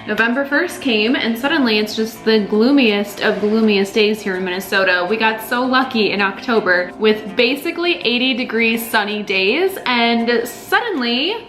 November 1st came and suddenly it's just the gloomiest of gloomiest days here in Minnesota. We got so lucky in October with basically 80-degree sunny days, and suddenly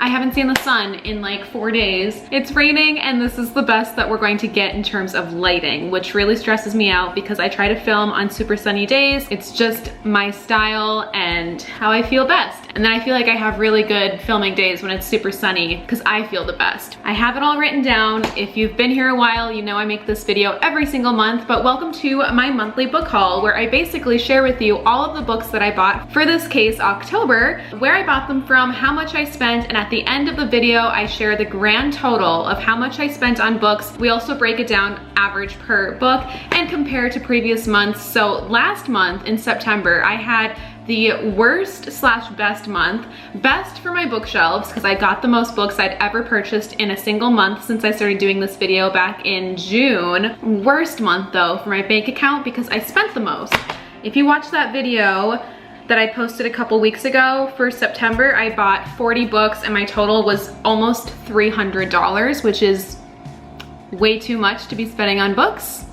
I haven't seen the sun in like 4 days. It's raining, and this is the best that we're going to get in terms of lighting, which really stresses me out because I try to film on super sunny days. It's just my style and how I feel best. And then I feel like I have really good filming days when it's super sunny because I feel the best. I have it all written down. If you've been here a while, you know I make this video every single month, but welcome to my monthly book haul where I basically share with you all of the books that I bought for this case, October, where I bought them from, how much I spent, and at the end of the video, I share the grand total of how much I spent on books. We also break it down average per book and compare to previous months. So last month in September, I had the worst slash best month. Best for my bookshelves because I got the most books I'd ever purchased in a single month since I started doing this video back in June. Worst month though for my bank account because I spent the most. If you watch that video that I posted a couple weeks ago for September, I bought 40 books and my total was almost $300, which is way too much to be spending on books.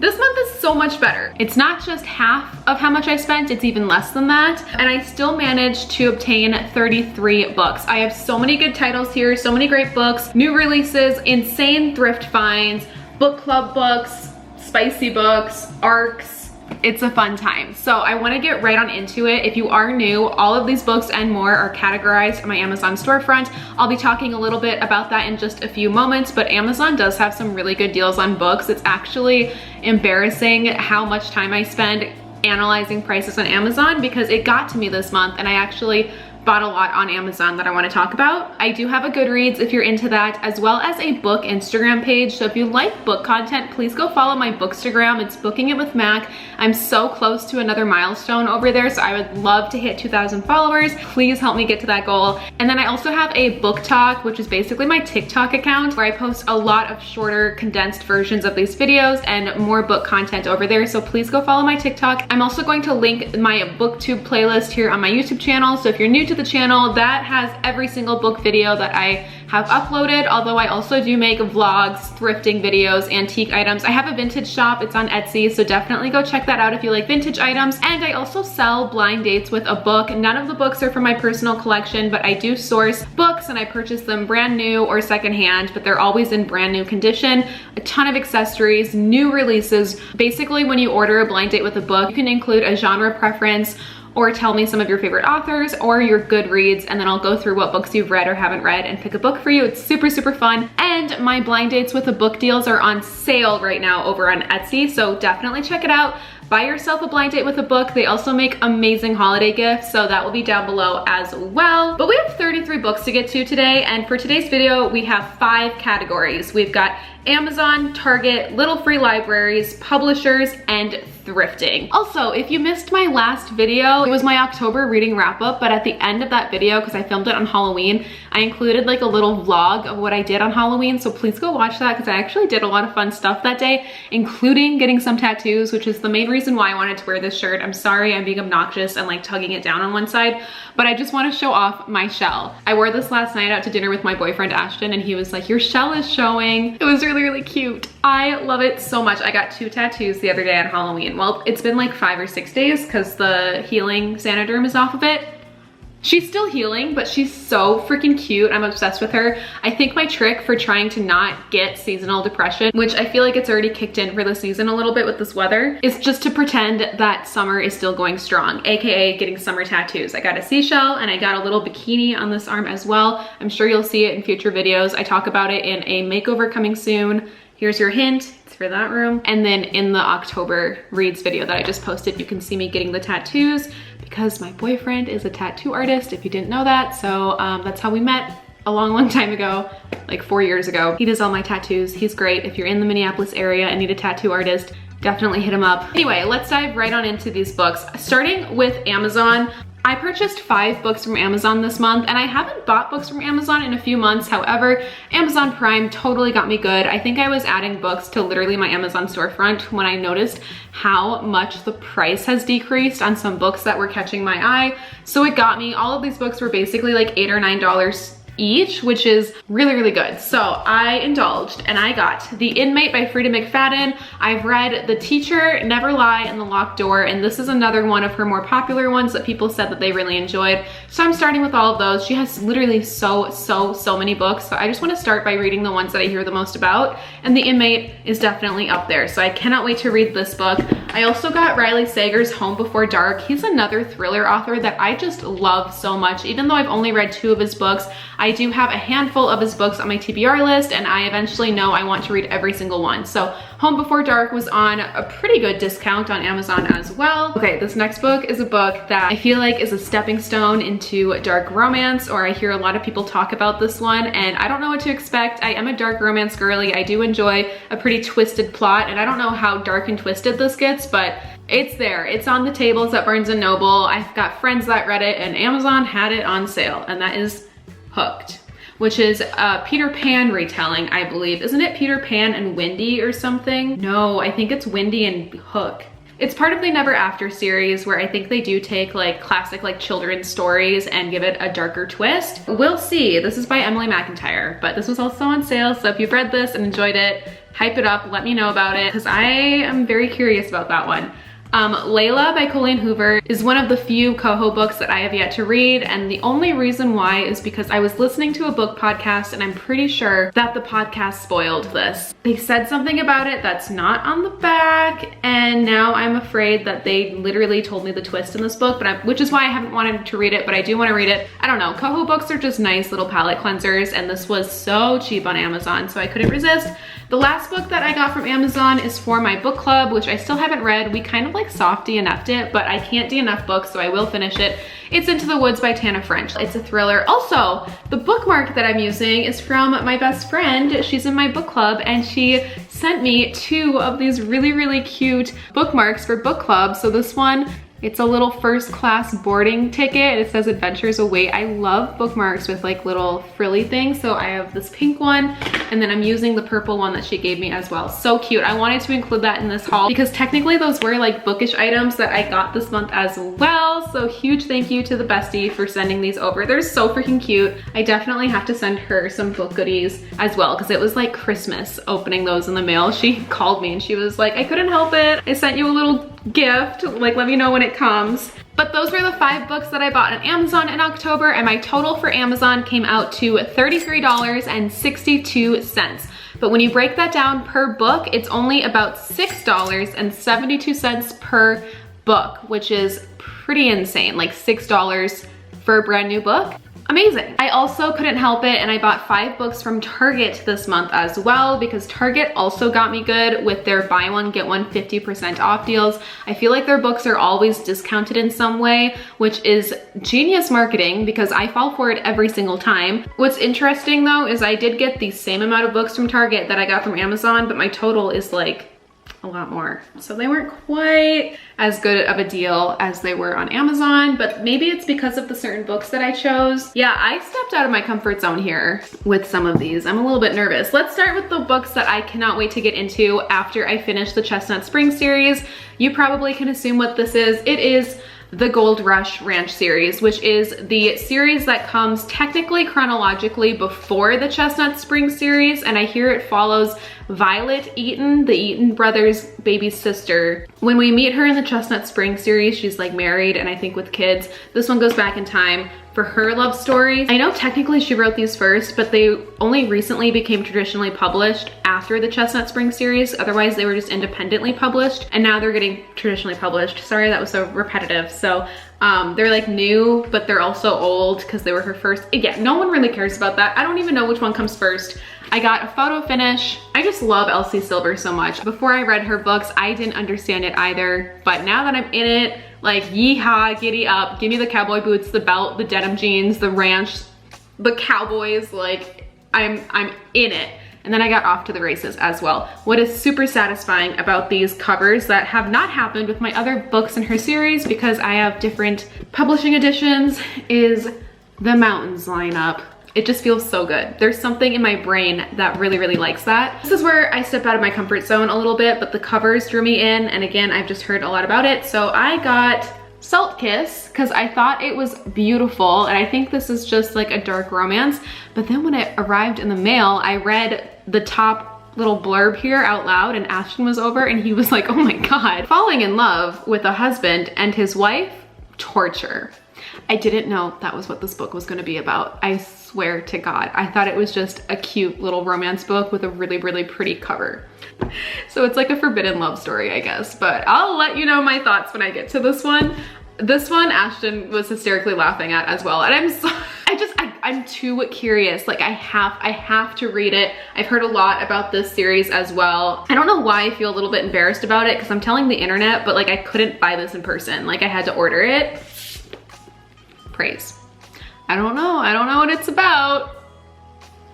This month is so much better. It's not just half of how much I spent, it's even less than that. And I still managed to obtain 33 books. I have so many good titles here, so many great books, new releases, insane thrift finds, book club books, spicy books, ARCs. It's a fun time. So I want to get right on into it. If you are new, all of these books and more are categorized in my Amazon storefront. I'll be talking a little bit about that in just a few moments, but Amazon does have some really good deals on books. It's actually embarrassing how much time I spend analyzing prices on Amazon because it got to me this month and I actually bought a lot on Amazon that I want to talk about. I do have a Goodreads if you're into that, as well as a book Instagram page. So if you like book content, please go follow my Bookstagram. It's Booking It with Mac. I'm so close to another milestone over there, so I would love to hit 2,000 followers. Please help me get to that goal. And then I also have a BookTok, which is basically my TikTok account where I post a lot of shorter, condensed versions of these videos and more book content over there. So please go follow my TikTok. I'm also going to link my booktube playlist here on my YouTube channel. So if you're new to the channel, that has every single book video that I have uploaded, although I also do make vlogs, thrifting videos, antique items. I have a vintage shop, it's on Etsy, so definitely go check that out if you like vintage items. And I also sell blind dates with a book. None of the books are from my personal collection, but I do source books and I purchase them brand new or secondhand, but they're always in brand new condition. A ton of accessories, new releases. Basically, when you order a blind date with a book, you can include a genre preference or tell me some of your favorite authors or your Goodreads, and then I'll go through what books you've read or haven't read and pick a book for you. It's super, super fun. And my blind dates with the book deals are on sale right now over on Etsy, so definitely check it out. Buy yourself a blind date with a book. They also make amazing holiday gifts, so that will be down below as well. But we have 33 books to get to today, and for today's video, we have 5 categories. We've got Amazon, Target, little free libraries, publishers, and thrifting. Also, if you missed my last video, it was my October reading wrap up, but at the end of that video, because I filmed it on Halloween, I included like a little vlog of what I did on Halloween, so please go watch that because I actually did a lot of fun stuff that day, including getting some tattoos, which is the main reason why I wanted to wear this shirt. I'm sorry I'm being obnoxious and like tugging it down on one side, but I just want to show off my shell. I wore this last night out to dinner with my boyfriend Ashton, and he was like, "Your shell is showing." It was really cute. I love it so much. I got 2 tattoos the other day on Halloween. Well, it's been like 5 or 6 days because the healing Sanoderm is off of it. She's still healing, but she's so freaking cute. I'm obsessed with her. I think my trick for trying to not get seasonal depression, which I feel like it's already kicked in for the season a little bit with this weather, is just to pretend that summer is still going strong, aka getting summer tattoos. I got a seashell and I got a little bikini on this arm as well. I'm sure you'll see it in future videos. I talk about it in a makeover coming soon. Here's your hint, it's for that room. And then in the October reads video that I just posted, you can see me getting the tattoos because my boyfriend is a tattoo artist, if you didn't know that. So that's how we met a long time ago, like 4 years ago. He does all my tattoos. He's great. If you're in the Minneapolis area and need a tattoo artist, definitely hit him up. Anyway, let's dive right on into these books. Starting with Amazon. I purchased 5 books from Amazon this month, and I haven't bought books from Amazon in a few months. However, Amazon Prime totally got me good. I think I was adding books to literally my Amazon storefront when I noticed how much the price has decreased on some books that were catching my eye. So it got me. All of these books were basically like $8 or $9 each, which is really, really good. So I indulged and I got The Inmate by Frida McFadden. I've read The Teacher, Never Lie, and The Locked Door, and this is another one of her more popular ones that people said that they really enjoyed. So I'm starting with all of those. She has literally so many books. So I just want to start by reading the ones that I hear the most about, and The Inmate is definitely up there. So I cannot wait to read this book. I also got Riley Sager's Home Before Dark. He's another thriller author that I just love so much. Even though I've only read 2 of his books, I do have a handful of his books on my TBR list, and I eventually know I want to read every single one. So Home Before Dark was on a pretty good discount on Amazon as well. Okay, this next book is a book that I feel like is a stepping stone into dark romance, or I hear a lot of people talk about this one, and I don't know what to expect. I am a dark romance girly. I do enjoy a pretty twisted plot, and I don't know how dark and twisted this gets, but it's there. It's on the tables at Barnes & Noble. I've got friends that read it, and Amazon had it on sale, and that is Hooked, which is a Peter Pan retelling, I believe. Isn't it Peter Pan and Wendy or something? No, I think it's Wendy and Hook. It's part of the Never After series, where I think they do take like classic like children's stories and give it a darker twist. We'll see. This is by Emily McIntyre, but this was also on sale. So if you've read this and enjoyed it, hype it up, let me know about it, because I am very curious about that one. Layla by Colleen Hoover is one of the few Coho books that I have yet to read, and the only reason why is because I was listening to a book podcast, and I'm pretty sure that the podcast spoiled this. They said something about it that's not on the back, and now I'm afraid that they literally told me the twist in this book, which is why I haven't wanted to read it, but I do want to read it. I don't know, Coho books are just nice little palette cleansers, and this was so cheap on Amazon, so I couldn't resist. The last book that I got from Amazon is for my book club, which I still haven't read. We kind of like soft DNF'd it, but I can't DNF books, so I will finish it. It's Into the Woods by Tana French. It's a thriller. Also, the bookmark that I'm using is from my best friend. She's in my book club, and she sent me 2 of these really, really cute bookmarks for book club. So this one, it's a little first class boarding ticket. It says Adventures Await. I love bookmarks with like little frilly things. So I have this pink one, and then I'm using the purple one that she gave me as well. So cute. I wanted to include that in this haul because technically those were like bookish items that I got this month as well. So huge thank you to the bestie for sending these over. They're so freaking cute. I definitely have to send her some book goodies as well, because it was like Christmas opening those in the mail. She called me and she was like, I couldn't help it. I sent you a little gift, like let me know when it comes. But those were the 5 books that I bought on Amazon in October, and my total for Amazon came out to $33.62. But when you break that down per book, it's only about $6.72 per book, which is pretty insane. Like $6 for a brand new book. Amazing. I also couldn't help it, and I bought 5 books from Target this month as well, because Target also got me good with their buy one get one 50% off deals. I feel like their books are always discounted in some way, which is genius marketing because I fall for it every single time. What's interesting though is I did get the same amount of books from Target that I got from Amazon, but my total is like a lot more. So they weren't quite as good of a deal as they were on Amazon, but maybe it's because of the certain books that I chose. Yeah, I stepped out of my comfort zone here with some of these. I'm a little bit nervous. Let's start with the books that I cannot wait to get into after I finish the Chestnut Spring series. You probably can assume what this is. It is the Gold Rush Ranch series, which is the series that comes technically chronologically before the Chestnut Spring series, and I hear it follows Violet Eaton, the Eaton brothers' baby sister. When we meet her in the Chestnut Spring series, she's like married and I think with kids. This one goes back in time for her love story. I know technically she wrote these first, but they only recently became traditionally published after the Chestnut Spring series. Otherwise they were just independently published, and now they're getting traditionally published. Sorry, that was so repetitive. So they're like new, but they're also old because they were her first. Yeah, no one really cares about that. I don't even know which one comes first. I got a photo finish. I just love Elsie Silver so much. Before I read her books, I didn't understand it either, but now that I'm in it, like yeehaw, giddy up, give me the cowboy boots, the belt, the denim jeans, the ranch, the cowboys, like I'm in it. And then I got off to the races as well. What is super satisfying about these covers that have not happened with my other books in her series, because I have different publishing editions, is the mountains lineup. It just feels so good. There's something in my brain that really, really likes that. This is where I step out of my comfort zone a little bit, but the covers drew me in, and again, I've just heard a lot about it. So I got Salt Kiss because I thought it was beautiful, and I think this is just like a dark romance. But then when it arrived in the mail, I read the top little blurb here out loud, and Ashton was over and he was like, oh my God, falling in love with a husband and his wife, torture. I didn't know that was what this book was going to be about. I swear to God. I thought it was just a cute little romance book with a really, really pretty cover. So it's like a forbidden love story, I guess, but I'll let you know my thoughts when I get to this one. This one, Ashton was hysterically laughing at as well. And I'm too curious. Like I have to read it. I've heard a lot about this series as well. I don't know why I feel a little bit embarrassed about it because I'm telling the internet, but like I couldn't buy this in person. Like I had to order it. Praise. I don't know what it's about.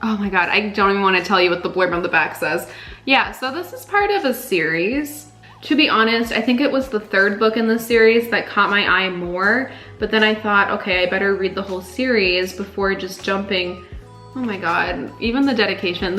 Oh my God, I don't even want to tell you what the blurb on the back says. Yeah, so this is part of a series. To be honest, I think it was the third book in the series that caught my eye more, but then I thought, okay, I better read the whole series before just jumping. Oh my God, even the dedication,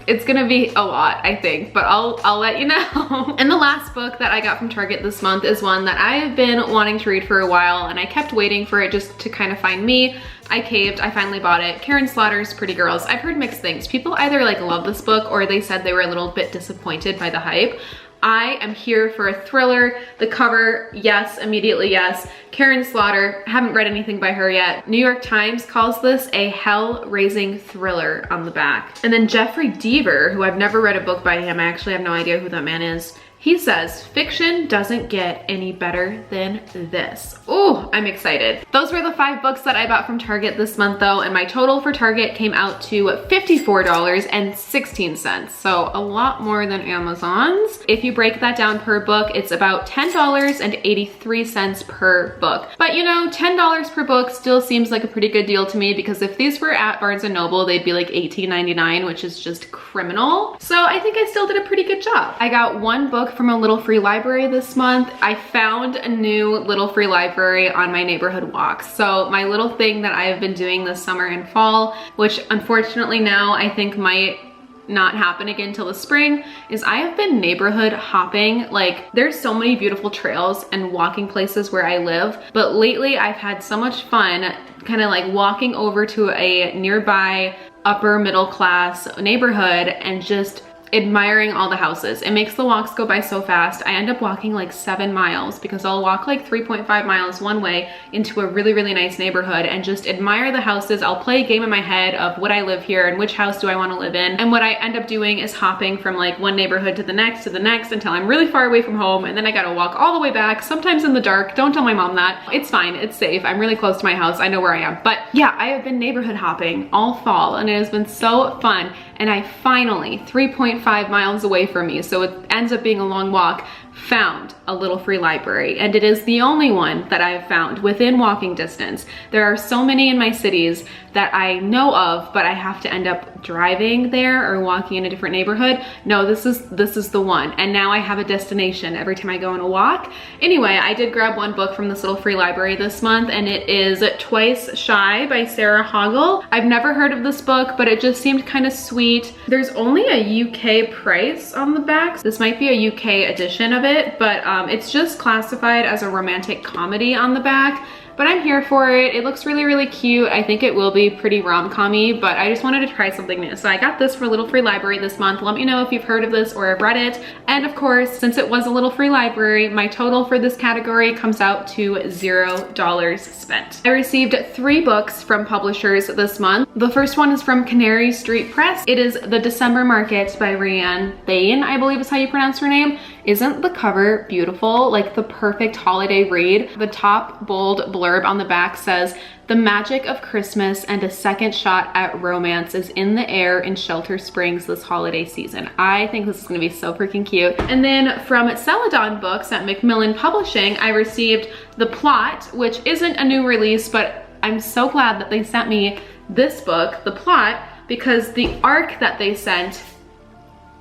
it's gonna be a lot, I think, but I'll let you know. And the last book that I got from Target this month is one that I have been wanting to read for a while, and I kept waiting for it just to kind of find me. I caved, I finally bought it. Karen Slaughter's Pretty Girls. I've heard mixed things. People either like love this book or they said they were a little bit disappointed by the hype. I am here for a thriller. The cover, yes, immediately yes. Karen Slaughter, haven't read anything by her yet. New York Times calls this a hell-raising thriller on the back. And then Jeffrey Deaver, who I've never read a book by him, I actually have no idea who that man is. He says, fiction doesn't get any better than this. Ooh, I'm excited. Those were the 5 books that I bought from Target this month though, and my total for Target came out to $54.16. So a lot more than Amazon's. If you break that down per book, it's about $10.83 per book. But you know, $10 per book still seems like a pretty good deal to me because if these were at Barnes & Noble, they'd be like $18.99, which is just criminal. So I think I still did a pretty good job. I got 1 book from a little free library this month. I found a new little free library on my neighborhood walks. So my little thing that I have been doing this summer and fall, which unfortunately now I think might not happen again till the spring, is I have been neighborhood hopping. Like there's so many beautiful trails and walking places where I live, but lately I've had so much fun kind of like walking over to a nearby upper middle class neighborhood and just admiring all the houses. It makes the walks go by so fast. I end up walking like 7 miles because I'll walk like 3.5 miles one way into a really, really nice neighborhood and just admire the houses. I'll play a game in my head of would I live here and which house do I want to live in. And what I end up doing is hopping from like one neighborhood to the next until I'm really far away from home, and then I gotta walk all the way back, sometimes in the dark. Don't tell my mom that. It's fine, it's safe. I'm really close to my house. I know where I am. But yeah, I have been neighborhood hopping all fall and it has been so fun. And I finally, 3.5 miles away from me, so it ends up being a long walk, found a little free library, and it is the only one that I have found within walking distance. There are so many in my cities that I know of, but I have to end up driving there or walking in a different neighborhood. No, this is the one, and now I have a destination every time I go on a walk. Anyway, I did grab 1 book from this little free library this month, and it is Twice Shy by Sarah Hoggle. I've never heard of this book, but it just seemed kind of sweet. There's only a UK price on the back. This might be a UK edition of it, but it's just classified as a romantic comedy on the back. But I'm here for it. It looks really, really cute. I think it will be pretty rom-com-y, but I just wanted to try something new. So I got this for a little free library this month. Let me know if you've heard of this or have read it. And of course, since it was a little free library, my total for this category comes out to $0 spent. I received 3 books from publishers this month. The first one is from Canary Street Press. It is The December Market by Rianne Bain, I believe is how you pronounce her name. Isn't the cover beautiful? Like the perfect holiday read. The top bold blurb on the back says, "The magic of Christmas and a second shot at romance is in the air in Shelter Springs this holiday season." I think this is gonna be so freaking cute. And then from Celadon Books at Macmillan Publishing, I received The Plot, which isn't a new release, but I'm so glad that they sent me this book, The Plot, because the arc that they sent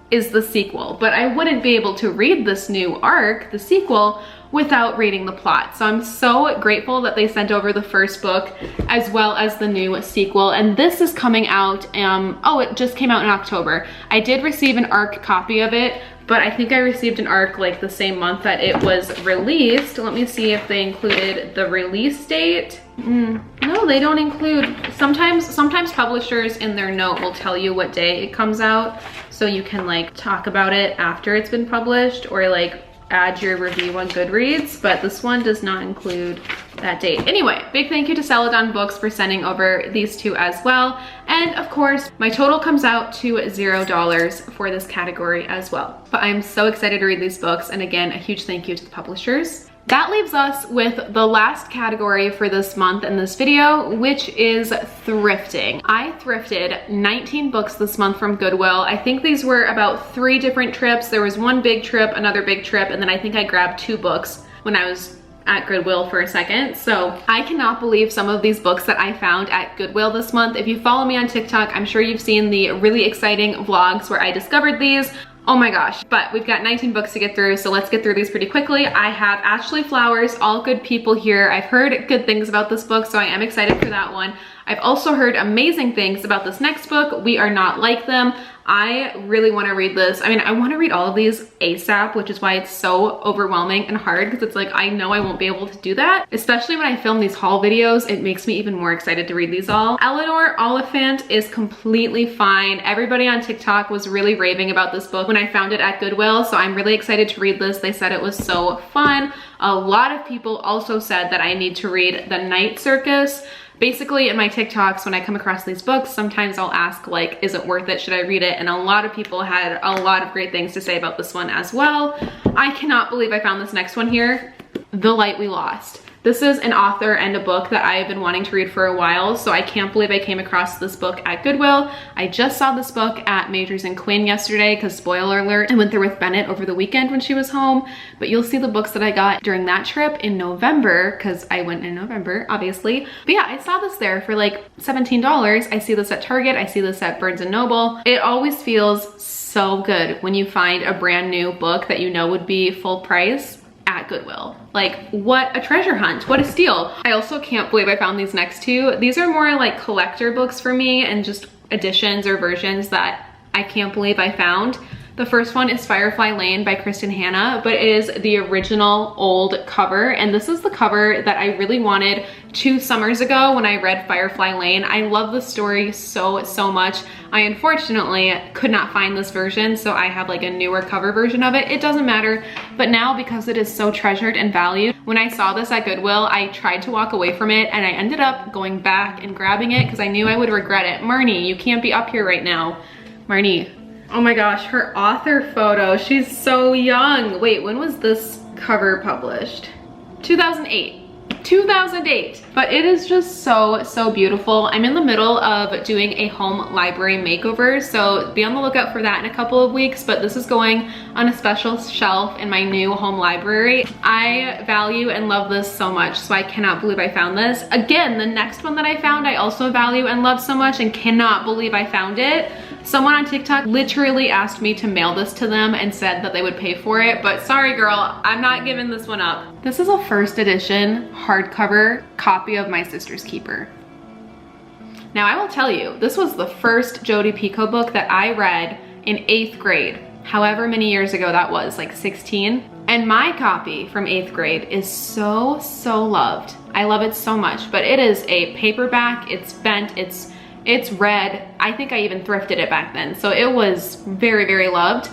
is the sequel, but I wouldn't be able to read this new arc, the sequel, without reading the plot. So I'm so grateful that they sent over the first book as well as the new sequel. And this is coming out, oh, it just came out in October. I did receive an ARC copy of it, but I think I received an ARC like the same month that it was released. Let me see if they included the release date. No, they don't include. Sometimes publishers in their note will tell you what day it comes out, so you can like talk about it after it's been published or like add your review on Goodreads, but this one does not include that date. Anyway, big thank you to Celadon Books for sending over these two as well. And of course, my total comes out to $0 for this category as well. But I'm so excited to read these books. And again, a huge thank you to the publishers. That leaves us with the last category for this month in this video, which is thrifting. I thrifted 19 books this month from Goodwill. I think these were about 3 different trips. There was one big trip, another big trip, and then I think I grabbed 2 books when I was at Goodwill for a second. So I cannot believe some of these books that I found at Goodwill this month. If you follow me on TikTok, I'm sure you've seen the really exciting vlogs where I discovered these. Oh my gosh, but we've got 19 books to get through, so let's get through these pretty quickly. I have Ashley Flowers, All Good People here. I've heard good things about this book, so I am excited for that one. I've also heard amazing things about this next book, We Are Not Like Them. I really want to read this. I mean, I want to read all of these ASAP, which is why it's so overwhelming and hard, because it's like, I know I won't be able to do that. Especially when I film these haul videos, it makes me even more excited to read these all. Eleanor Oliphant is completely fine. Everybody on TikTok was really raving about this book when I found it at Goodwill, so I'm really excited to read this. They said it was so fun. A lot of people also said that I need to read The Night Circus. Basically, in my TikToks, when I come across these books, sometimes I'll ask like, is it worth it? Should I read it? And a lot of people had a lot of great things to say about this one as well. I cannot believe I found this next one here, The Light We Lost. This is an author and a book that I have been wanting to read for a while, so I can't believe I came across this book at Goodwill. I just saw this book at Majors and Quinn yesterday, because spoiler alert, I went there with Bennett over the weekend when she was home, but you'll see the books that I got during that trip in November, because I went in November, obviously. But yeah, I saw this there for like $17. I see this at Target, I see this at Barnes & Noble. It always feels so good when you find a brand new book that you know would be full price at Goodwill. Like, what a treasure hunt, what a steal. I also can't believe I found these next two. These are more like collector books for me and just editions or versions that I can't believe I found. The first one is Firefly Lane by Kristen Hanna, but it is the original old cover. And this is the cover that I really wanted 2 summers ago when I read Firefly Lane. I love the story so much. I unfortunately could not find this version, so I have like a newer cover version of it. It doesn't matter, but now because it is so treasured and valued, when I saw this at Goodwill, I tried to walk away from it and I ended up going back and grabbing it because I knew I would regret it. Marnie, you can't be up here right now. Marnie. Oh my gosh, her author photo. She's so young. Wait, when was this cover published? 2008. 2008. But it is just so beautiful. I'm in the middle of doing a home library makeover, so be on the lookout for that in a couple of weeks, but this is going on a special shelf in my new home library. I value and love this so much, so I cannot believe I found this. Again, the next one that I found, I also value and love so much and cannot believe I found it. Someone on TikTok literally asked me to mail this to them and said that they would pay for it, but sorry girl, I'm not giving this one up. This is a first edition hardcover copy of My Sister's Keeper. Now I will tell you, this was the first Jodi Picoult book that I read in 8th grade, however many years ago that was, like 16. And my copy from 8th grade is so loved. I love it so much, but it is a paperback, it's bent, it's red. I think I even thrifted it back then, so it was very loved.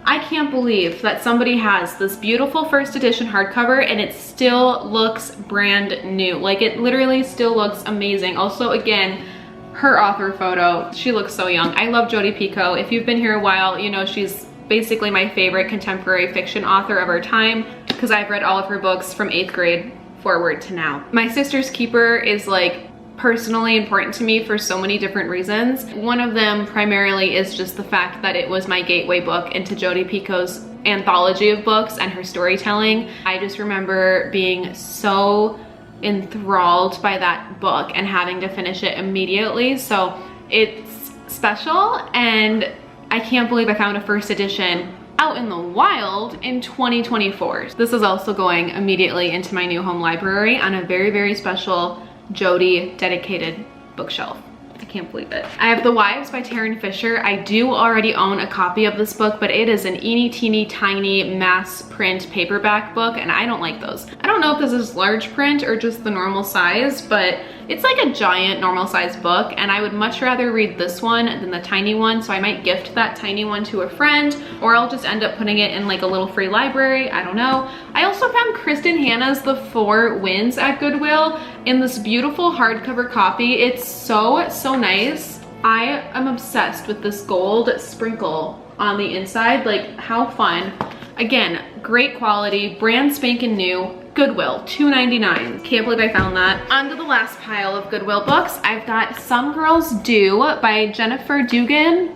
I can't believe that somebody has this beautiful first edition hardcover and it still looks brand new. Like, it literally still looks amazing. Also, again, her author photo, she looks so young. I love Jodi Picoult. If you've been here a while, you know she's basically my favorite contemporary fiction author of our time because I've read all of her books from 8th grade forward to now. My Sister's Keeper is like personally important to me for so many different reasons. One of them primarily is just the fact that it was my gateway book into Jodi Picoult's anthology of books and her storytelling. I just remember being so enthralled by that book and having to finish it immediately. So it's special, and I can't believe I found a first edition out in the wild in 2024. This is also going immediately into my new home library on a very, very special Jody dedicated bookshelf. I can't believe it. I have The Wives by Taryn Fisher. I do already own a copy of this book, but it is an eeny teeny tiny mass print paperback book, and I don't like those. I don't know if this is large print or just the normal size, but it's like a giant normal size book, and I would much rather read this one than the tiny one, so I might gift that tiny one to a friend, or I'll just end up putting it in like a little free library. I don't know. I also found Kristen Hanna's The Four Winds at Goodwill in this beautiful hardcover copy. It's so nice. I am obsessed with this gold sprinkle on the inside. Like, how fun. Again, great quality, brand spanking new. Goodwill, $2.99. Can't believe I found that. On to the last pile of Goodwill books. I've got Some Girls Do by Jennifer Duggan.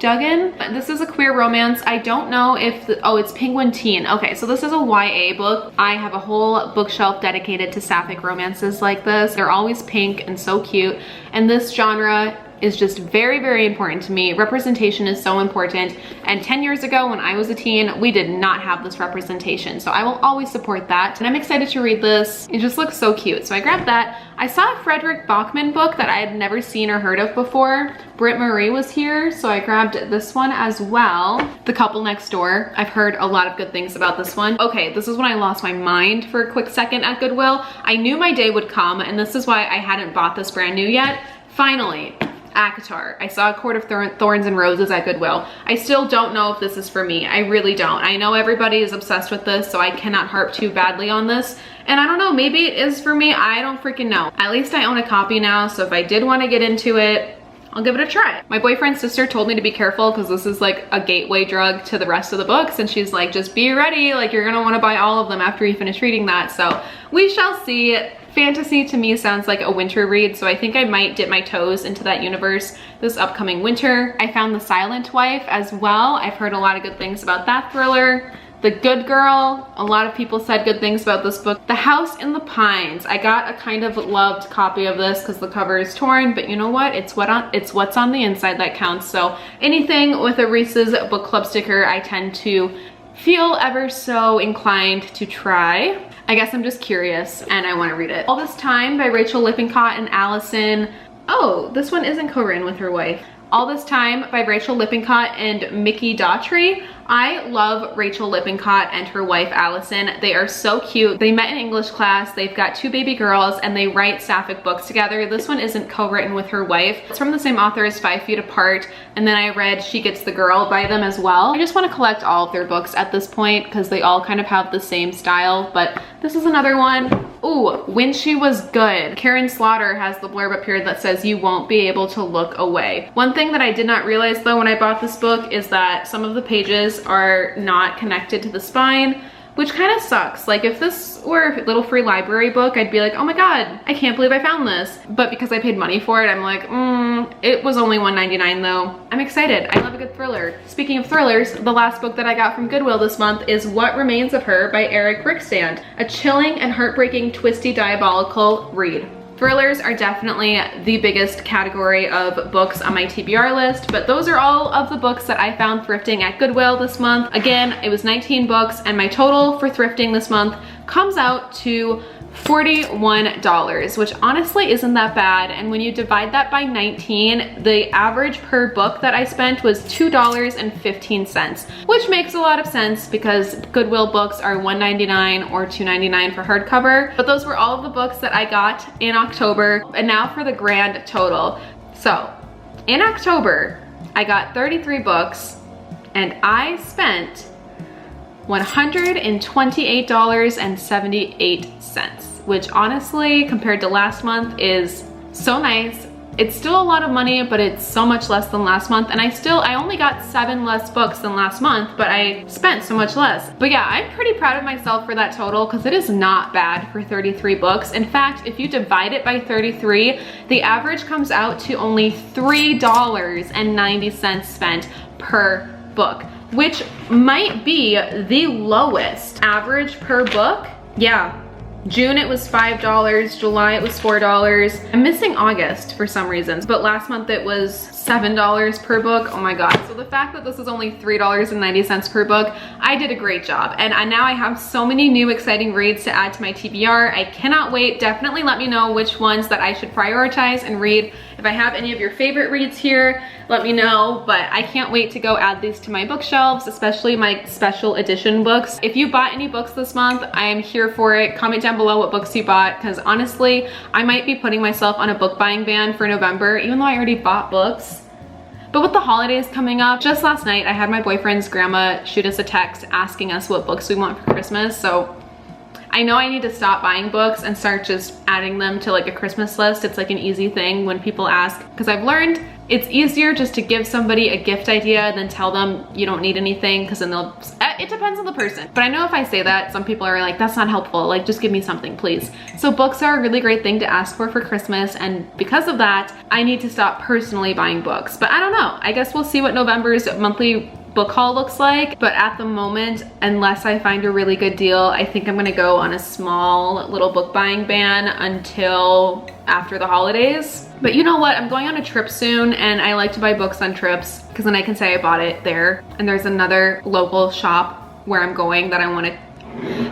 This is a queer romance. I don't know if, oh, it's Penguin Teen. Okay, so this is a YA book. I have a whole bookshelf dedicated to sapphic romances like this. They're always pink and so cute. And this genre is just very, very important to me. Representation is so important. And 10 years ago when I was a teen, we did not have this representation. So I will always support that. And I'm excited to read this. It just looks so cute. So I grabbed that. I saw a Frederick Bachman book that I had never seen or heard of before. Britt Marie was here, so I grabbed this one as well. The Couple Next Door. I've heard a lot of good things about this one. Okay, this is when I lost my mind for a quick second at Goodwill. I knew my day would come, and this is why I hadn't bought this brand new yet. Finally. ACOTAR. I saw A Court of Thorns and Roses at Goodwill. I still don't know if this is for me. I really don't. I know everybody is obsessed with this, so I cannot harp too badly on this. And I don't know, maybe it is for me. I don't freaking know. At least I own a copy now, so if I did want to get into it, I'll give it a try. My boyfriend's sister told me to be careful because this is like a gateway drug to the rest of the books, and she's like, just be ready, like you're gonna want to buy all of them after you finish reading that. So we shall see. Fantasy to me sounds like a winter read, so I think I might dip my toes into that universe this upcoming winter. I found The Silent Wife as well. I've heard a lot of good things about that thriller. The Good Girl, a lot of people said good things about this book. The House in the Pines. I got a kind of loved copy of this because the cover is torn, but you know what? It's what's on the inside that counts. So anything with a Reese's Book Club sticker, I tend to feel ever so inclined to try. I guess I'm just curious and I want to read it. All This Time by Rachel Lippincott and Allison. Oh, this one isn't co-written with her wife. All This Time by Rachel Lippincott and Mickey Daughtry. I love Rachel Lippincott and her wife Allison. They are so cute. They met in English class. They've got 2 baby girls and they write sapphic books together. This one isn't co-written with her wife. It's from the same author as 5 Feet Apart. And then I read She Gets the Girl by them as well. I just want to collect all of their books at this point because they all kind of have the same style, but this is another one. Ooh, When She Was Good. Karen Slaughter has the blurb up here that says you won't be able to look away. One thing that I did not realize though when I bought this book is that some of the pages are not connected to the spine, which kind of sucks. Like if this were a little free library book, I'd be like, oh my god, I can't believe I found this. But because I paid money for it, I'm like, it was only $1.99 though. I'm excited. I love a good thriller. Speaking of thrillers, the last book that I got from Goodwill this month is What Remains of Her by Eric Brickstand. A chilling and heartbreaking, twisty, diabolical read. Thrillers are definitely the biggest category of books on my TBR list, but those are all of the books that I found thrifting at Goodwill this month. Again, it was 19 books, and my total for thrifting this month comes out to $41, which honestly isn't that bad. And when you divide that by 19, the average per book that I spent was $2.15, which makes a lot of sense because Goodwill books are $1.99 or $2.99 for hardcover. But those were all of the books that I got in October. And now for the grand total. So in October, I got 33 books and I spent $128.78, which honestly, compared to last month, is so nice. It's still a lot of money, but it's so much less than last month. And I only got 7 less books than last month, but I spent so much less. But yeah, I'm pretty proud of myself for that total because it is not bad for 33 books. In fact, if you divide it by 33, the average comes out to only $3.90 spent per book, which might be the lowest average per book. Yeah, June it was $5, July it was $4. I'm missing August for some reasons, but last month it was $7 per book. Oh my God. So the fact that this is only $3.90 per book, I did a great job. And now I have so many new exciting reads to add to my TBR. I cannot wait. Definitely let me know which ones that I should prioritize and read. If I have any of your favorite reads here, let me know, but I can't wait to go add these to my bookshelves, especially my special edition books. If you bought any books this month, I am here for it. Comment down below what books you bought, because honestly, I might be putting myself on a book buying ban for November, even though I already bought books. But with the holidays coming up, just last night, I had my boyfriend's grandma shoot us a text asking us what books we want for Christmas, so I know I need to stop buying books and start just adding them to like a Christmas list. It's like an easy thing when people ask, because I've learned it's easier just to give somebody a gift idea than tell them you don't need anything, because then they'll, it depends on the person. But I know if I say that, some people are like, that's not helpful, like just give me something, please. So books are a really great thing to ask for Christmas, and because of that, I need to stop personally buying books. But I don't know, I guess we'll see what November's monthly book haul looks like, but at the moment, unless I find a really good deal, I think I'm gonna go on a small little book buying ban until after the holidays. But you know what, I'm going on a trip soon, and I like to buy books on trips because then I can say I bought it there, and there's another local shop where I'm going that I want to.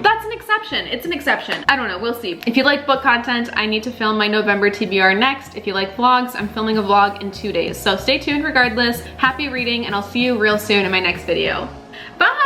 That's an exception. It's an exception. I don't know, we'll see. If you like book content, I need to film my November TBR next. If you like vlogs, I'm filming a vlog in 2 days. So stay tuned regardless. Happy reading, and I'll see you real soon in my next video. Bye!